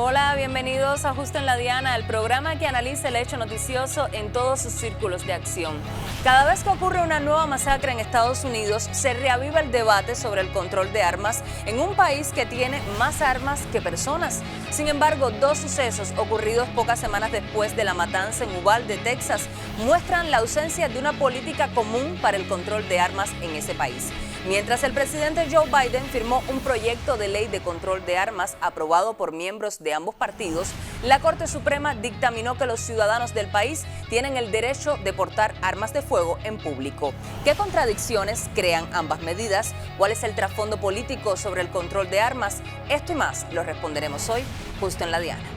Hola, bienvenidos a Justo en la Diana, el programa que analiza el hecho noticioso en todos sus círculos de acción. Cada vez que ocurre una nueva masacre en Estados Unidos, se reaviva el debate sobre el control de armas en un país que tiene más armas que personas. Sin embargo, dos sucesos ocurridos pocas semanas después de la matanza en Uvalde, Texas, muestran la ausencia de una política común para el control de armas en ese país. Mientras el presidente Joe Biden firmó un proyecto de ley de control de armas aprobado por miembros de ambos partidos, la Corte Suprema dictaminó que los ciudadanos del país tienen el derecho de portar armas de fuego en público. ¿Qué contradicciones crean ambas medidas? ¿Cuál es el trasfondo político sobre el control de armas? Esto y más lo responderemos hoy, justo en la Diana.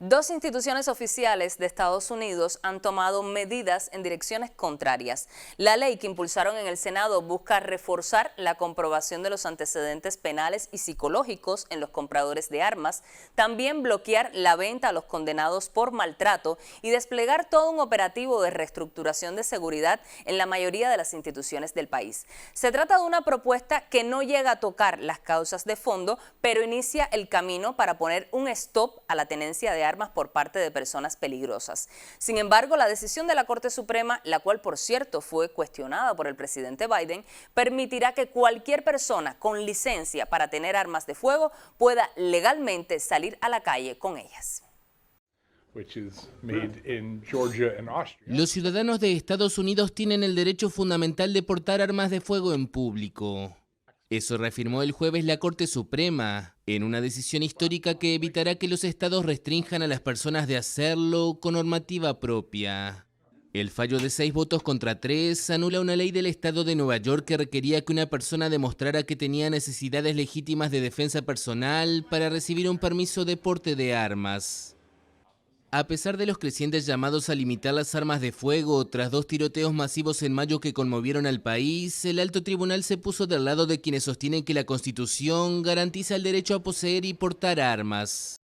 Dos instituciones oficiales de Estados Unidos han tomado medidas en direcciones contrarias. La ley que impulsaron en el Senado busca reforzar la comprobación de los antecedentes penales y psicológicos en los compradores de armas, también bloquear la venta a los condenados por maltrato y desplegar todo un operativo de reestructuración de seguridad en la mayoría de las instituciones del país. Se trata de una propuesta que no llega a tocar las causas de fondo, pero inicia el camino para poner un stop a la tenencia de armas por parte de personas peligrosas. Sin embargo, la decisión de la Corte Suprema, la cual por cierto fue cuestionada por el presidente Biden, permitirá que cualquier persona con licencia para tener armas de fuego pueda legalmente salir a la calle con ellas. Los ciudadanos de Estados Unidos tienen el derecho fundamental de portar armas de fuego en público. Eso reafirmó el jueves la Corte Suprema, en una decisión histórica que evitará que los estados restrinjan a las personas de hacerlo con normativa propia. El fallo de 6 votos contra 3 anula una ley del estado de Nueva York que requería que una persona demostrara que tenía necesidades legítimas de defensa personal para recibir un permiso de porte de armas. A pesar de los crecientes llamados a limitar las armas de fuego tras 2 tiroteos masivos en mayo que conmovieron al país, el alto tribunal se puso del lado de quienes sostienen que la Constitución garantiza el derecho a poseer y portar armas.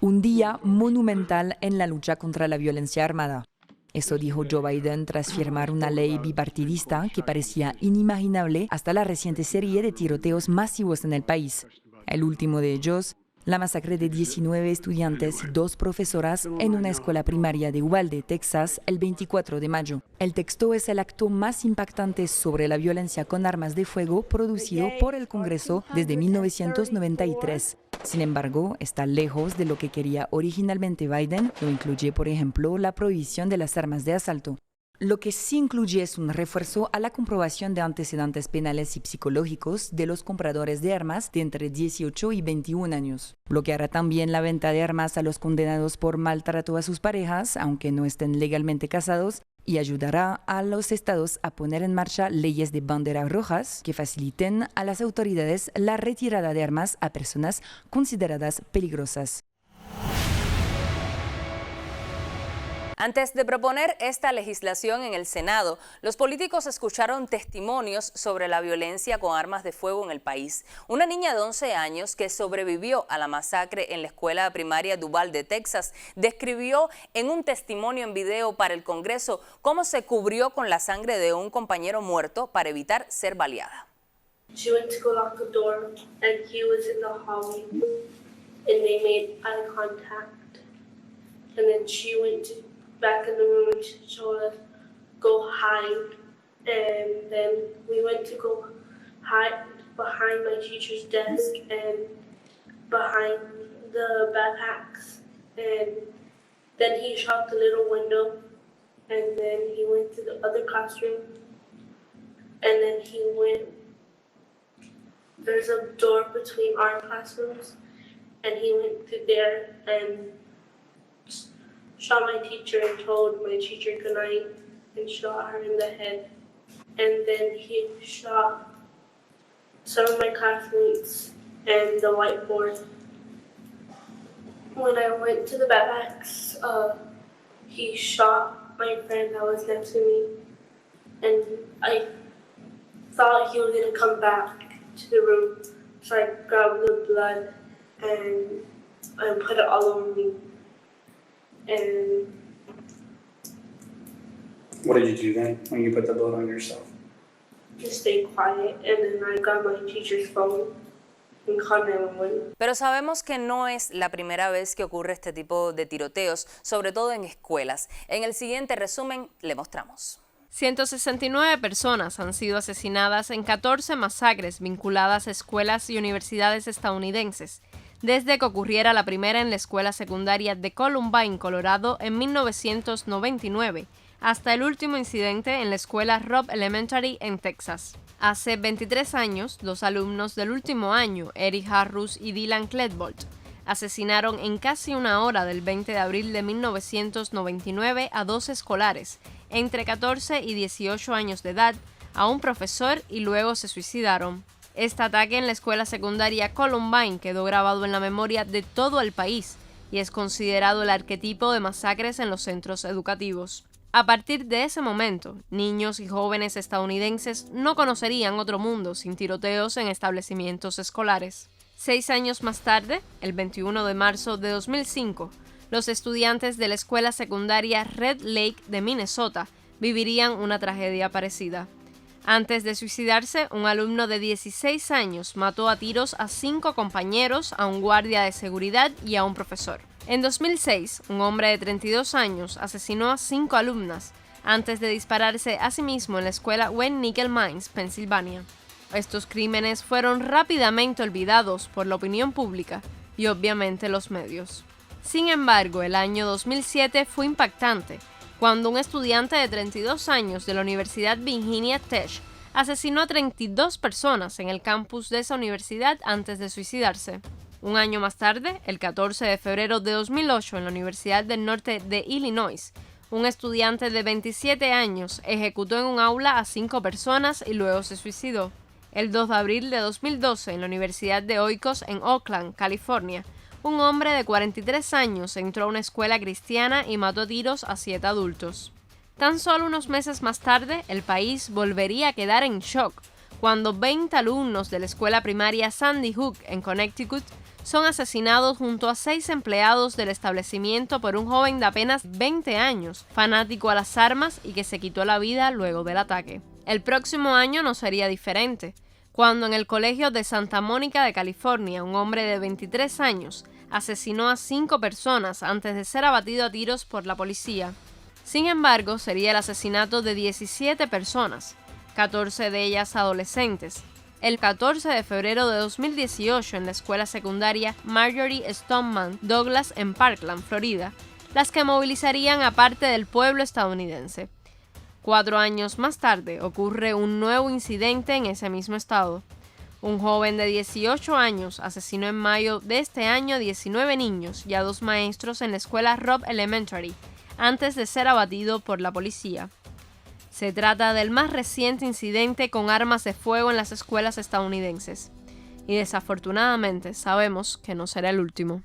Un día monumental en la lucha contra la violencia armada. Eso dijo Joe Biden tras firmar una ley bipartidista que parecía inimaginable hasta la reciente serie de tiroteos masivos en el país. El último de ellos, la masacre de 19 estudiantes y 2 profesoras en una escuela primaria de Uvalde, Texas, el 24 de mayo. El texto es el acto más impactante sobre la violencia con armas de fuego producido por el Congreso desde 1993. Sin embargo, está lejos de lo que quería originalmente Biden. No incluye, por ejemplo, la prohibición de las armas de asalto. Lo que sí incluye es un refuerzo a la comprobación de antecedentes penales y psicológicos de los compradores de armas de entre 18 y 21 años. Bloqueará también la venta de armas a los condenados por maltrato a sus parejas, aunque no estén legalmente casados, y ayudará a los estados a poner en marcha leyes de banderas rojas que faciliten a las autoridades la retirada de armas a personas consideradas peligrosas. Antes de proponer esta legislación en el Senado, los políticos escucharon testimonios sobre la violencia con armas de fuego en el país. Una niña de 11 años que sobrevivió a la masacre en la escuela primaria de Uvalde, Texas, describió en un testimonio en video para el Congreso cómo se cubrió con la sangre de un compañero muerto para evitar ser baleada. She went to go lock the door and he was in the hallway and they made eye contact and then she went back in the room and she told us go hide, and then we went to go hide behind my teacher's desk and behind the backpacks, and then he shot the little window and then he went to the other classroom and then he went, there's a door between our classrooms and he went through there and shot my teacher and told my teacher goodnight and shot her in the head. And then he shot some of my classmates and the whiteboard. When I went to the backpacks, he shot my friend that was next to me. And I thought he was going to come back to the room, so I grabbed the blood and put it all over me. And what did you do then when you put the blood on yourself? Just stay quiet, and then I got my teacher's phone and called 911. Pero sabemos que no es la primera vez que ocurre este tipo de tiroteos, sobre todo en escuelas. En el siguiente resumen le mostramos. 169 personas han sido asesinadas en 14 masacres vinculadas a escuelas y universidades estadounidenses, desde que ocurriera la primera en la escuela secundaria de Columbine, Colorado, en 1999, hasta el último incidente en la escuela Robb Elementary en Texas. Hace 23 años, 2 alumnos del último año, Eric Harrus y Dylan Klebold, asesinaron en casi una hora del 20 de abril de 1999 a 2 escolares, entre 14 y 18 años de edad, a un profesor y luego se suicidaron. Este ataque en la escuela secundaria Columbine quedó grabado en la memoria de todo el país y es considerado el arquetipo de masacres en los centros educativos. A partir de ese momento, niños y jóvenes estadounidenses no conocerían otro mundo sin tiroteos en establecimientos escolares. 6 años más tarde, el 21 de marzo de 2005, los estudiantes de la escuela secundaria Red Lake de Minnesota vivirían una tragedia parecida. Antes de suicidarse, un alumno de 16 años mató a tiros a 5 compañeros, a un guardia de seguridad y a un profesor. En 2006, un hombre de 32 años asesinó a 5 alumnas antes de dispararse a sí mismo en la escuela West Nickel Mines, Pensilvania. Estos crímenes fueron rápidamente olvidados por la opinión pública y obviamente los medios. Sin embargo, el año 2007 fue impactante, cuando un estudiante de 32 años de la Universidad Virginia Tech asesinó a 32 personas en el campus de esa universidad antes de suicidarse. Un año más tarde, el 14 de febrero de 2008, en la Universidad del Norte de Illinois, un estudiante de 27 años ejecutó en un aula a 5 personas y luego se suicidó. El 2 de abril de 2012, en la Universidad de Oikos en Oakland, California, un hombre de 43 años entró a una escuela cristiana y mató a tiros a 7 adultos. Tan solo unos meses más tarde, el país volvería a quedar en shock cuando 20 alumnos de la escuela primaria Sandy Hook en Connecticut son asesinados junto a 6 empleados del establecimiento por un joven de apenas 20 años, fanático a las armas y que se quitó la vida luego del ataque. El próximo año no sería diferente, cuando en el colegio de Santa Mónica de California, un hombre de 23 años asesinó a 5 personas antes de ser abatido a tiros por la policía. Sin embargo, sería el asesinato de 17 personas, 14 de ellas adolescentes, el 14 de febrero de 2018 en la escuela secundaria Marjorie Stoneman Douglas en Parkland, Florida, las que movilizarían a parte del pueblo estadounidense. 4 años más tarde ocurre un nuevo incidente en ese mismo estado. Un joven de 18 años asesinó en mayo de este año a 19 niños y a 2 maestros en la escuela Robb Elementary, antes de ser abatido por la policía. Se trata del más reciente incidente con armas de fuego en las escuelas estadounidenses. Y desafortunadamente sabemos que no será el último.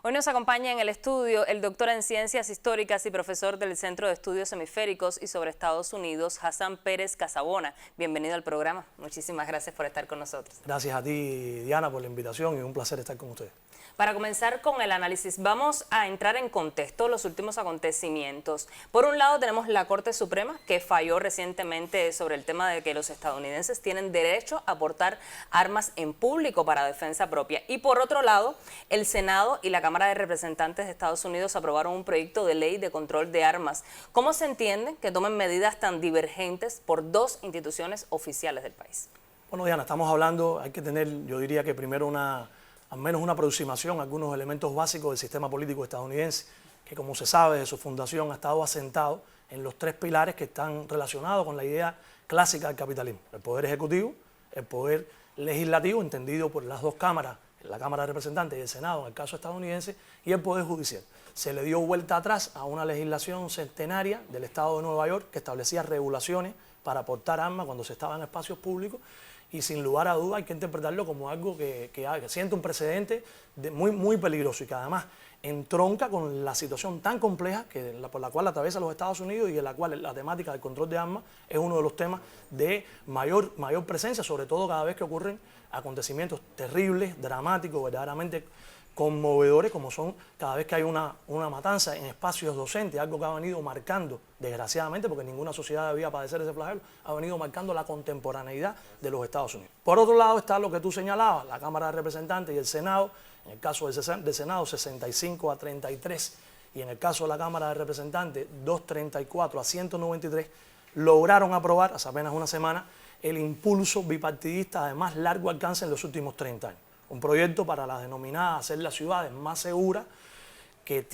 Hoy nos acompaña en el estudio el doctor en Ciencias Históricas y profesor del Centro de Estudios Hemisféricos y sobre Estados Unidos, Hassan Pérez Casabona. Bienvenido al programa. Muchísimas gracias por estar con nosotros. Gracias a ti, Diana, por la invitación y un placer estar con ustedes. Para comenzar con el análisis, vamos a entrar en contexto los últimos acontecimientos. Por un lado tenemos la Corte Suprema, que falló recientemente sobre el tema de que los estadounidenses tienen derecho a portar armas en público para defensa propia. Y por otro lado, el Senado y la Cámara de Representantes de Estados Unidos aprobaron un proyecto de ley de control de armas. ¿Cómo se entiende que tomen medidas tan divergentes por 2 instituciones oficiales del país? Bueno, Diana, estamos hablando, hay que tener, yo diría que primero al menos una aproximación a algunos elementos básicos del sistema político estadounidense, que como se sabe de su fundación ha estado asentado en los 3 pilares que están relacionados con la idea clásica del capitalismo: el poder ejecutivo, el poder legislativo, entendido por las 2 cámaras, la Cámara de Representantes y el Senado en el caso estadounidense, y el poder judicial. Se le dio vuelta atrás a una legislación centenaria del estado de Nueva York que establecía regulaciones para portar armas cuando se estaba en espacios públicos, y sin lugar a duda hay que interpretarlo como algo que siente un precedente muy peligroso, y que además entronca con la situación tan compleja por la cual atraviesa los Estados Unidos y en la cual la temática del control de armas es uno de los temas de mayor presencia, sobre todo cada vez que ocurren acontecimientos terribles, dramáticos, verdaderamente conmovedores, como son cada vez que hay una matanza en espacios docentes, algo que ha venido marcando, desgraciadamente, porque ninguna sociedad debía padecer ese flagelo, ha venido marcando la contemporaneidad de los Estados Unidos. Por otro lado está lo que tú señalabas, la Cámara de Representantes y el Senado, en el caso del Senado 65-33 y en el caso de la Cámara de Representantes 234-193, lograron aprobar hace apenas una semana el impulso bipartidista de más largo alcance en los últimos 30 años. Un proyecto para las denominadas hacer las ciudades más seguras, que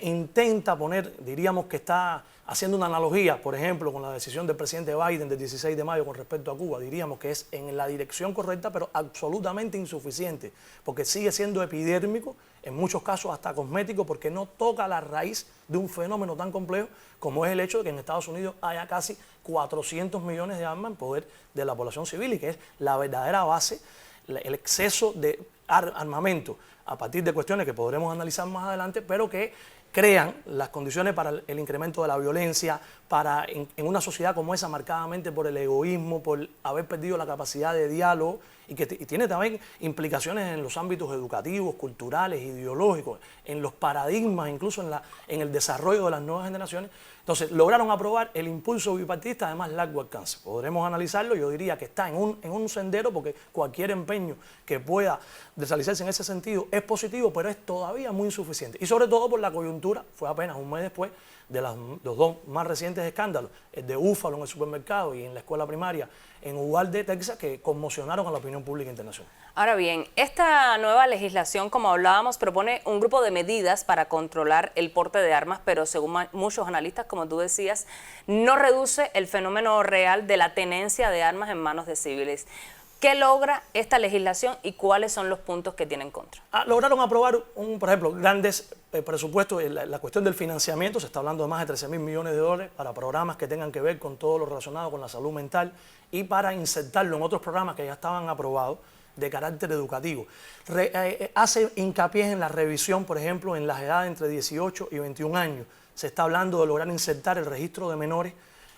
intenta poner, diríamos que está haciendo una analogía, por ejemplo, con la decisión del presidente Biden del 16 de mayo con respecto a Cuba, diríamos que es en la dirección correcta, pero absolutamente insuficiente, porque sigue siendo epidérmico, en muchos casos hasta cosmético, porque no toca la raíz de un fenómeno tan complejo como es el hecho de que en Estados Unidos haya casi 400 millones de armas en poder de la población civil y que es la verdadera base, el exceso de armamento a partir de cuestiones que podremos analizar más adelante, pero que crean las condiciones para el incremento de la violencia, en una sociedad como esa, marcadamente por el egoísmo, por haber perdido la capacidad de diálogo, y que tiene también implicaciones en los ámbitos educativos, culturales, ideológicos, en los paradigmas, incluso en el desarrollo de las nuevas generaciones. Entonces, lograron aprobar el impulso bipartidista de más largo alcance. Podremos analizarlo, yo diría que está en un sendero, porque cualquier empeño que pueda desalizarse en ese sentido es positivo, pero es todavía muy insuficiente. Y sobre todo por la coyuntura, fue apenas un mes después de los dos más recientes escándalos, el de Búfalo en el supermercado y en la escuela primaria en Uvalde, Texas, que conmocionaron a la opinión pública internacional. Ahora bien, esta nueva legislación, como hablábamos, propone un grupo de medidas para controlar el porte de armas, pero según muchos analistas, como tú decías, no reduce el fenómeno real de la tenencia de armas en manos de civiles. ¿Qué logra esta legislación y cuáles son los puntos que tiene en contra? Lograron aprobar, por ejemplo, grandes presupuestos. La cuestión del financiamiento, se está hablando de más de $13.000 millones para programas que tengan que ver con todo lo relacionado con la salud mental y para insertarlo en otros programas que ya estaban aprobados de carácter educativo. Hace hincapié en la revisión, por ejemplo, en las edades entre 18 y 21 años. Se está hablando de lograr insertar el registro de menores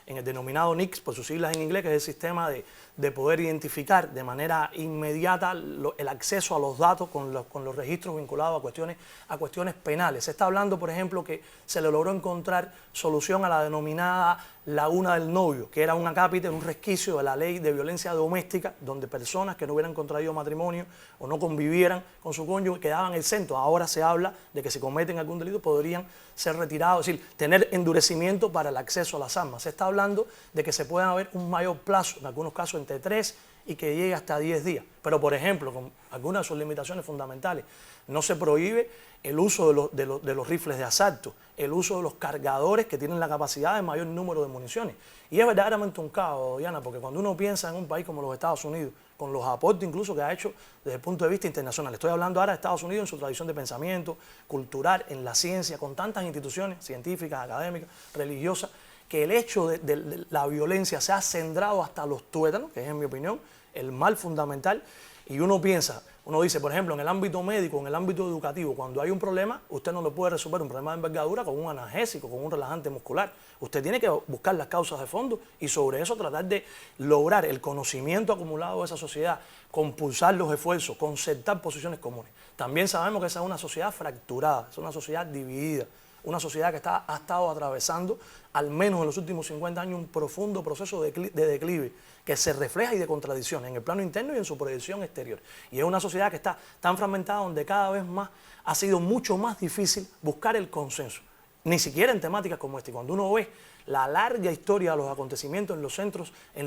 en el denominado NICS, por sus siglas en inglés, que es el sistema de poder identificar de manera inmediata el acceso a los datos con los registros vinculados a cuestiones penales. Se está hablando, por ejemplo, que se le logró encontrar solución a la denominada laguna del novio, que era un acápite, un resquicio de la ley de violencia doméstica, donde personas que no hubieran contraído matrimonio o no convivieran con su cónyuge quedaban exentos. Ahora se habla de que si cometen algún delito podrían ser retirados, es decir, tener endurecimiento para el acceso a las armas. Se está hablando de que se pueda haber un mayor plazo, en algunos casos entre 3 y que llegue hasta 10 días. Pero, por ejemplo, con algunas de sus limitaciones fundamentales, no se prohíbe el uso de los rifles de asalto, el uso de los cargadores que tienen la capacidad de mayor número de municiones. Y es verdaderamente un caos, Diana, porque cuando uno piensa en un país como los Estados Unidos, con los aportes incluso que ha hecho desde el punto de vista internacional, estoy hablando ahora de Estados Unidos en su tradición de pensamiento, cultural, en la ciencia, con tantas instituciones científicas, académicas, religiosas, que el hecho de la violencia se ha centrado hasta los tuétanos, que es, en mi opinión, el mal fundamental. Y uno dice, por ejemplo, en el ámbito médico, en el ámbito educativo, cuando hay un problema, usted no lo puede resolver un problema de envergadura con un analgésico, con un relajante muscular. Usted tiene que buscar las causas de fondo y sobre eso tratar de lograr el conocimiento acumulado de esa sociedad, compulsar los esfuerzos, concertar posiciones comunes. También sabemos que esa es una sociedad fracturada, es una sociedad dividida, una sociedad que ha estado atravesando, al menos en los últimos 50 años, un profundo proceso de declive que se refleja y de contradicción en el plano interno y en su proyección exterior. Y es una sociedad que está tan fragmentada donde cada vez más ha sido mucho más difícil buscar el consenso, ni siquiera en temáticas como esta. Y cuando uno ve la larga historia de los acontecimientos en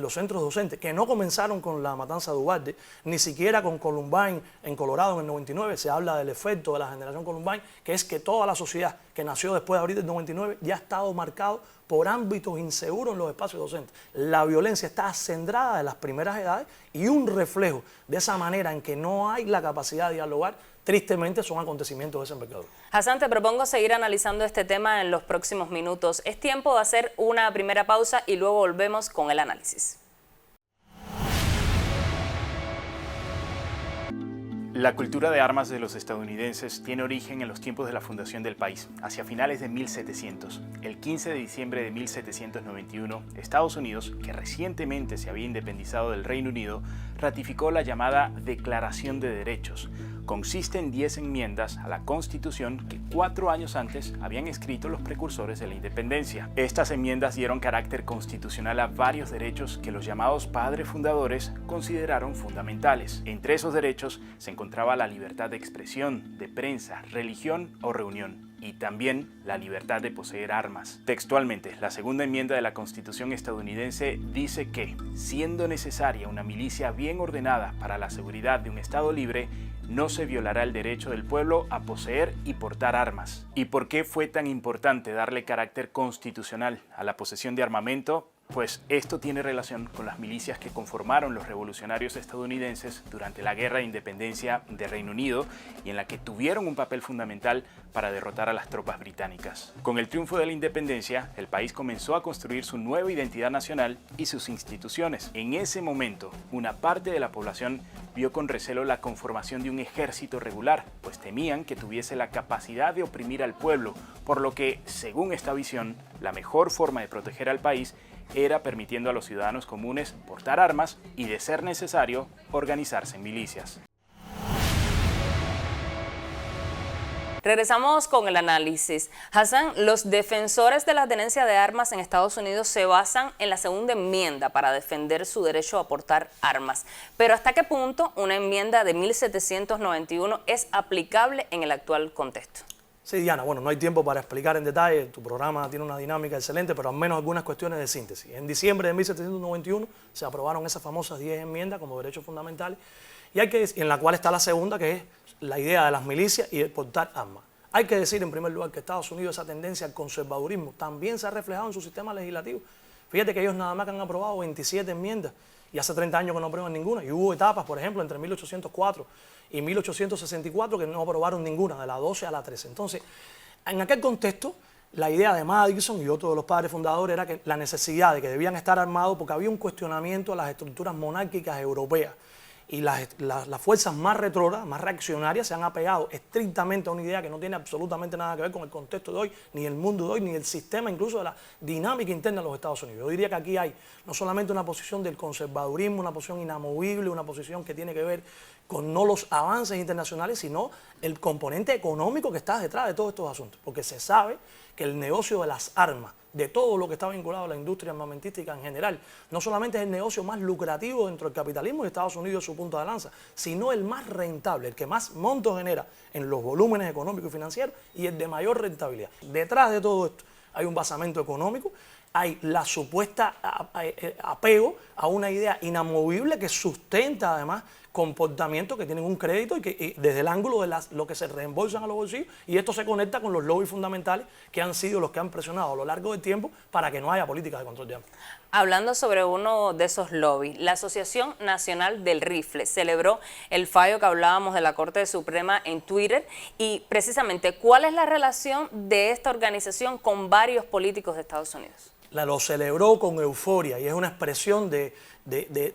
los centros docentes, que no comenzaron con la matanza de Uvalde, ni siquiera con Columbine en Colorado en el 99, se habla del efecto de la generación Columbine, que es que toda la sociedad que nació después de abril del 99 ya ha estado marcado por ámbitos inseguros en los espacios docentes. La violencia está acendrada de las primeras edades y un reflejo de esa manera en que no hay la capacidad de dialogar, tristemente son acontecimientos de esa envergadura. Hassan, te propongo seguir analizando este tema en los próximos minutos. Es tiempo de hacer una primera pausa y luego volvemos con el análisis. La cultura de armas de los estadounidenses tiene origen en los tiempos de la fundación del país, hacia finales de 1700. El 15 de diciembre de 1791, Estados Unidos, que recientemente se había independizado del Reino Unido, ratificó la llamada Declaración de Derechos. Consiste en 10 enmiendas a la Constitución que 4 años antes habían escrito los precursores de la independencia. Estas enmiendas dieron carácter constitucional a varios derechos que los llamados padres fundadores consideraron fundamentales. Entre esos derechos se encontraba la libertad de expresión, de prensa, religión o reunión, y también la libertad de poseer armas. Textualmente, la segunda enmienda de la Constitución estadounidense dice que, siendo necesaria una milicia bien ordenada para la seguridad de un Estado libre, no se violará el derecho del pueblo a poseer y portar armas. ¿Y por qué fue tan importante darle carácter constitucional a la posesión de armamento? Pues esto tiene relación con las milicias que conformaron los revolucionarios estadounidenses durante la Guerra de Independencia de Reino Unido y en la que tuvieron un papel fundamental para derrotar a las tropas británicas. Con el triunfo de la independencia, el país comenzó a construir su nueva identidad nacional y sus instituciones. En ese momento, una parte de la población vio con recelo la conformación de un ejército regular, pues temían que tuviese la capacidad de oprimir al pueblo, por lo que, según esta visión, la mejor forma de proteger al país era permitiendo a los ciudadanos comunes portar armas y, de ser necesario, organizarse en milicias. Regresamos con el análisis. Hassan, los defensores de la tenencia de armas en Estados Unidos se basan en la segunda enmienda para defender su derecho a portar armas. Pero ¿hasta qué punto una enmienda de 1791 es aplicable en el actual contexto? Sí, Diana, bueno, no hay tiempo para explicar en detalle, tu programa tiene una dinámica excelente, pero al menos algunas cuestiones de síntesis. En diciembre de 1791 se aprobaron esas famosas 10 enmiendas como derechos fundamentales, y en la cual está la segunda, que es la idea de las milicias y el portar armas. Hay que decir en primer lugar que Estados Unidos, esa tendencia al conservadurismo también se ha reflejado en su sistema legislativo. Fíjate que ellos nada más que han aprobado 27 enmiendas y hace 30 años que no aprueban ninguna, y hubo etapas, por ejemplo, entre 1804 y 1864 que no aprobaron ninguna, de la 12 a la 13. Entonces, en aquel contexto, la idea de Madison y otros de los padres fundadores era que la necesidad de que debían estar armados porque había un cuestionamiento a las estructuras monárquicas europeas. Y las fuerzas más retrógradas, más reaccionarias, se han apegado estrictamente a una idea que no tiene absolutamente nada que ver con el contexto de hoy, ni el mundo de hoy, ni el sistema incluso de la dinámica interna de los Estados Unidos. Yo diría que aquí hay no solamente una posición del conservadurismo, una posición inamovible, una posición que tiene que ver con no los avances internacionales, sino el componente económico que está detrás de todos estos asuntos. Porque se sabe que el negocio de las armas, de todo lo que está vinculado a la industria armamentística en general, no solamente es el negocio más lucrativo dentro del capitalismo, y Estados Unidos es su punto de lanza, sino el más rentable, el que más montos genera en los volúmenes económicos y financieros y el de mayor rentabilidad. Detrás de todo esto hay un basamento económico, hay la supuesta apego a una idea inamovible que sustenta además comportamientos que tienen un crédito y que desde el ángulo de lo que se reembolsan a los bolsillos, y esto se conecta con los lobbies fundamentales que han sido los que han presionado a lo largo del tiempo para que no haya políticas de control de armas. Hablando sobre uno de esos lobbies, la Asociación Nacional del Rifle celebró el fallo que hablábamos de la Corte Suprema en Twitter, y precisamente, ¿cuál es la relación de esta organización con varios políticos de Estados Unidos? Lo celebró con euforia y es una expresión de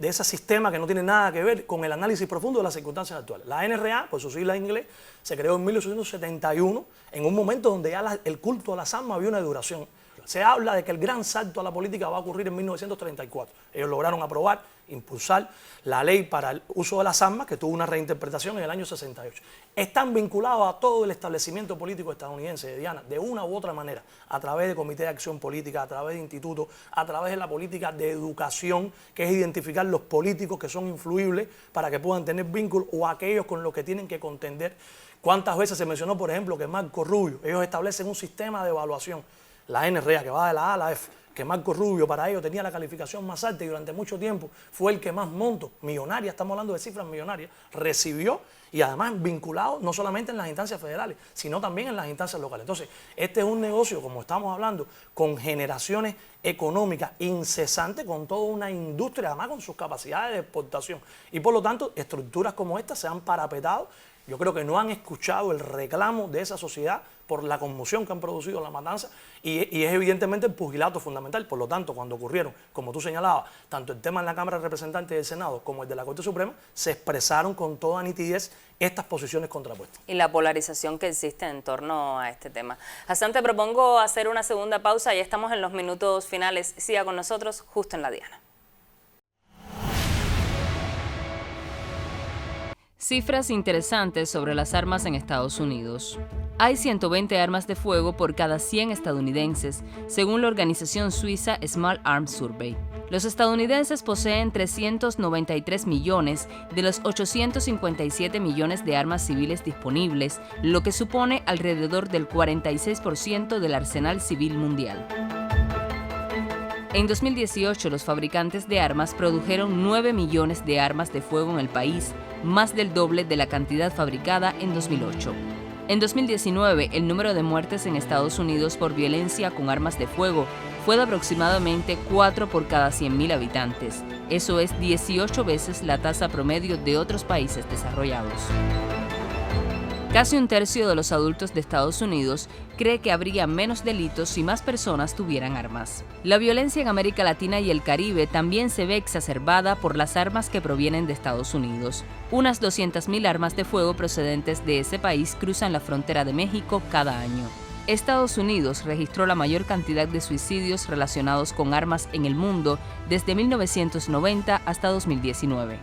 ese sistema que no tiene nada que ver con el análisis profundo de las circunstancias actuales. La NRA, por sus siglas en inglés, se creó en 1871, en un momento donde ya el culto a las armas había una duración. Se habla de que el gran salto a la política va a ocurrir en 1934. Ellos lograron aprobar, impulsar la ley para el uso de las armas, que tuvo una reinterpretación en el año 68. Están vinculados a todo el establecimiento político estadounidense, Diana, de una u otra manera, a través de comités de acción política, a través de institutos, a través de la política de educación, que es identificar los políticos que son influibles para que puedan tener vínculos, o aquellos con los que tienen que contender. ¿Cuántas veces se mencionó, por ejemplo, que Marco Rubio, ellos establecen un sistema de evaluación, la NRA, que va de la A a la F, que Marco Rubio para ellos tenía la calificación más alta y durante mucho tiempo fue el que más montos, millonarias, estamos hablando de cifras millonarias, recibió, y además vinculado no solamente en las instancias federales, sino también en las instancias locales. Entonces, este es un negocio, como estamos hablando, con generaciones económicas incesantes, con toda una industria, además con sus capacidades de exportación. Y por lo tanto, estructuras como estas se han parapetado Yo creo que no han escuchado el reclamo de esa sociedad por la conmoción que han producido la matanza y es evidentemente el pugilato fundamental. Por lo tanto, cuando ocurrieron, como tú señalabas, tanto el tema en la Cámara de Representantes del Senado como el de la Corte Suprema, se expresaron con toda nitidez estas posiciones contrapuestas. Y la polarización que existe en torno a este tema. Hassan, te propongo hacer una segunda pausa, ya estamos en los minutos finales. Siga con nosotros justo en la diana. Cifras interesantes sobre las armas en Estados Unidos. Hay 120 armas de fuego por cada 100 estadounidenses, según la organización suiza Small Arms Survey. Los estadounidenses poseen 393 millones de los 857 millones de armas civiles disponibles, lo que supone alrededor del 46% del arsenal civil mundial. En 2018, los fabricantes de armas produjeron 9 millones de armas de fuego en el país, más del doble de la cantidad fabricada en 2008. En 2019, el número de muertes en Estados Unidos por violencia con armas de fuego fue de aproximadamente 4 por cada 100.000 habitantes. Eso es 18 veces la tasa promedio de otros países desarrollados. Casi un tercio de los adultos de Estados Unidos cree que habría menos delitos si más personas tuvieran armas. La violencia en América Latina y el Caribe también se ve exacerbada por las armas que provienen de Estados Unidos. Unas 200.000 armas de fuego procedentes de ese país cruzan la frontera de México cada año. Estados Unidos registró la mayor cantidad de suicidios relacionados con armas en el mundo desde 1990 hasta 2019.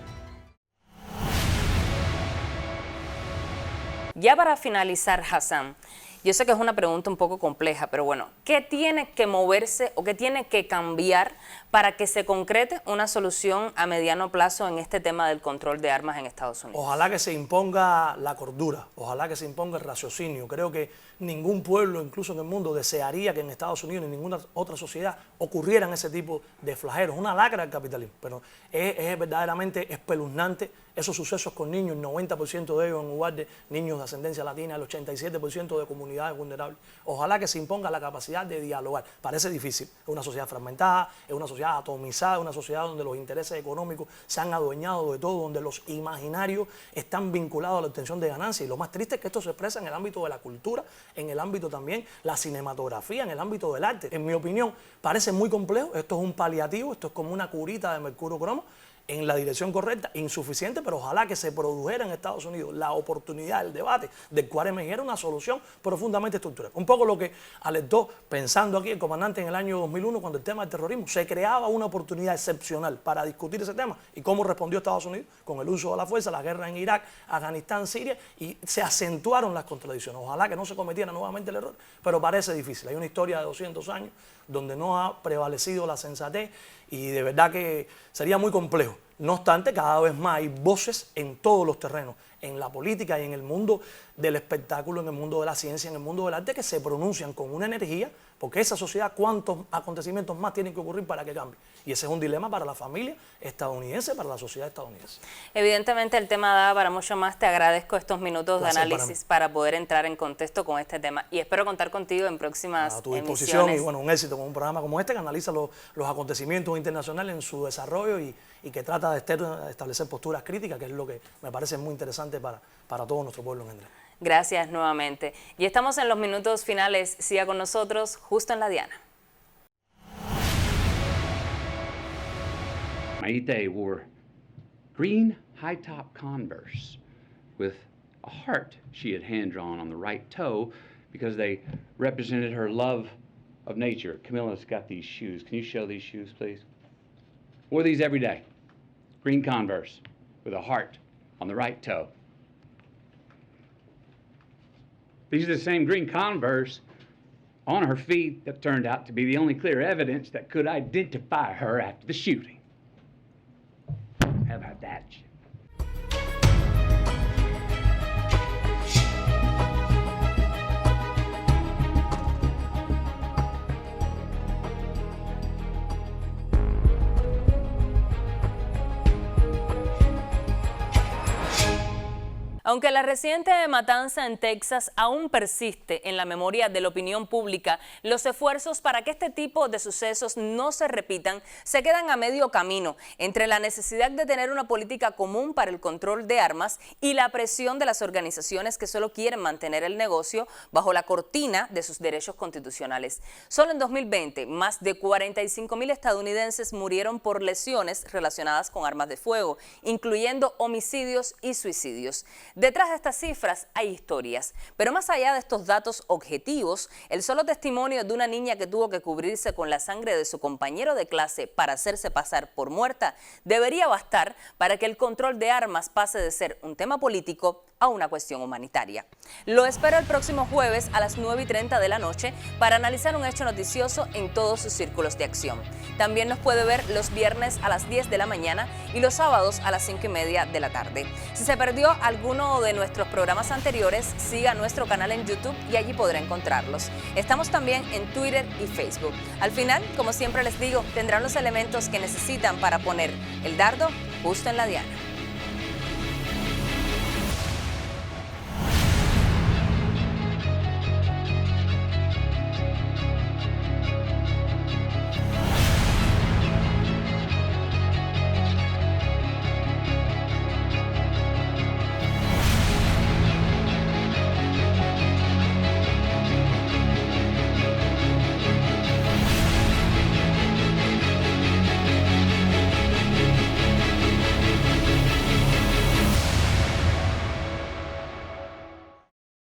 Ya para finalizar, Hassan, yo sé que es una pregunta un poco compleja, pero bueno, ¿qué tiene que moverse o qué tiene que cambiar para que se concrete una solución a mediano plazo en este tema del control de armas en Estados Unidos? Ojalá que se imponga la cordura, ojalá que se imponga el raciocinio. Creo que ningún pueblo, incluso en el mundo, desearía que en Estados Unidos ni ninguna otra sociedad ocurrieran ese tipo de flagelos. Una lacra del capitalismo, pero es verdaderamente espeluznante esos sucesos con niños, el 90% de ellos en lugar de niños de ascendencia latina, el 87% de comunidades vulnerables. Ojalá que se imponga la capacidad de dialogar. Parece difícil, es una sociedad fragmentada, es una sociedad atomizada, es una sociedad donde los intereses económicos se han adueñado de todo, donde los imaginarios están vinculados a la obtención de ganancias. Y lo más triste es que esto se expresa en el ámbito de la cultura, en el ámbito también la cinematografía, en el ámbito del arte. En mi opinión, parece muy complejo, esto es un paliativo, esto es como una curita de mercurio cromo, en la dirección correcta, insuficiente, pero ojalá que se produjera en Estados Unidos la oportunidad, el debate, del cual emergiera una solución profundamente estructural. Un poco lo que alertó, pensando aquí el comandante en el año 2001, cuando el tema del terrorismo, se creaba una oportunidad excepcional para discutir ese tema. ¿Y cómo respondió Estados Unidos? Con el uso de la fuerza, la guerra en Irak, Afganistán, Siria, y se acentuaron las contradicciones. Ojalá que no se cometiera nuevamente el error, pero parece difícil. Hay una historia de 200 años donde no ha prevalecido la sensatez y de verdad que sería muy complejo. No obstante, cada vez más hay voces en todos los terrenos, en la política y en el mundo del espectáculo, en el mundo de la ciencia, en el mundo del arte, que se pronuncian con una energía, porque esa sociedad, ¿cuántos acontecimientos más tienen que ocurrir para que cambie? Y ese es un dilema para la familia estadounidense, para la sociedad estadounidense. Evidentemente el tema da para mucho más. Te agradezco estos minutos de análisis para poder entrar en contexto con este tema y espero contar contigo en próximas emisiones. A tu disposición y bueno, un éxito con un programa como este que analiza los acontecimientos internacionales en su desarrollo y que trata de establecer posturas críticas, que es lo que me parece muy interesante para todo nuestro pueblo en general. Gracias nuevamente. Y estamos en los minutos finales. Siga con nosotros justo en la diana. Maite wore green high-top Converse with a heart she had hand-drawn on the right toe because they represented her love of nature. Camilla's got these shoes. Can you show these shoes, please? Wore these every day. Green Converse with a heart on the right toe. These are the same green Converse on her feet that turned out to be the only clear evidence that could identify her after the shooting. How about that? Aunque la reciente matanza en Texas aún persiste en la memoria de la opinión pública, los esfuerzos para que este tipo de sucesos no se repitan se quedan a medio camino entre la necesidad de tener una política común para el control de armas y la presión de las organizaciones que solo quieren mantener el negocio bajo la cortina de sus derechos constitucionales. Solo en 2020, más de 45.000 estadounidenses murieron por lesiones relacionadas con armas de fuego, incluyendo homicidios y suicidios. Detrás de estas cifras hay historias, pero más allá de estos datos objetivos, el solo testimonio de una niña que tuvo que cubrirse con la sangre de su compañero de clase para hacerse pasar por muerta debería bastar para que el control de armas pase de ser un tema político a una cuestión humanitaria. Lo espero el próximo jueves a las 9:30 de la noche para analizar un hecho noticioso en todos sus círculos de acción. También nos puede ver los viernes a las 10 de la mañana y los sábados a las 5:30 de la tarde. Si se perdió alguno de nuestros programas anteriores, siga nuestro canal en YouTube y allí podrá encontrarlos. Estamos también en Twitter y Facebook. Al final, como siempre les digo, tendrán los elementos que necesitan para poner el dardo justo en la diana.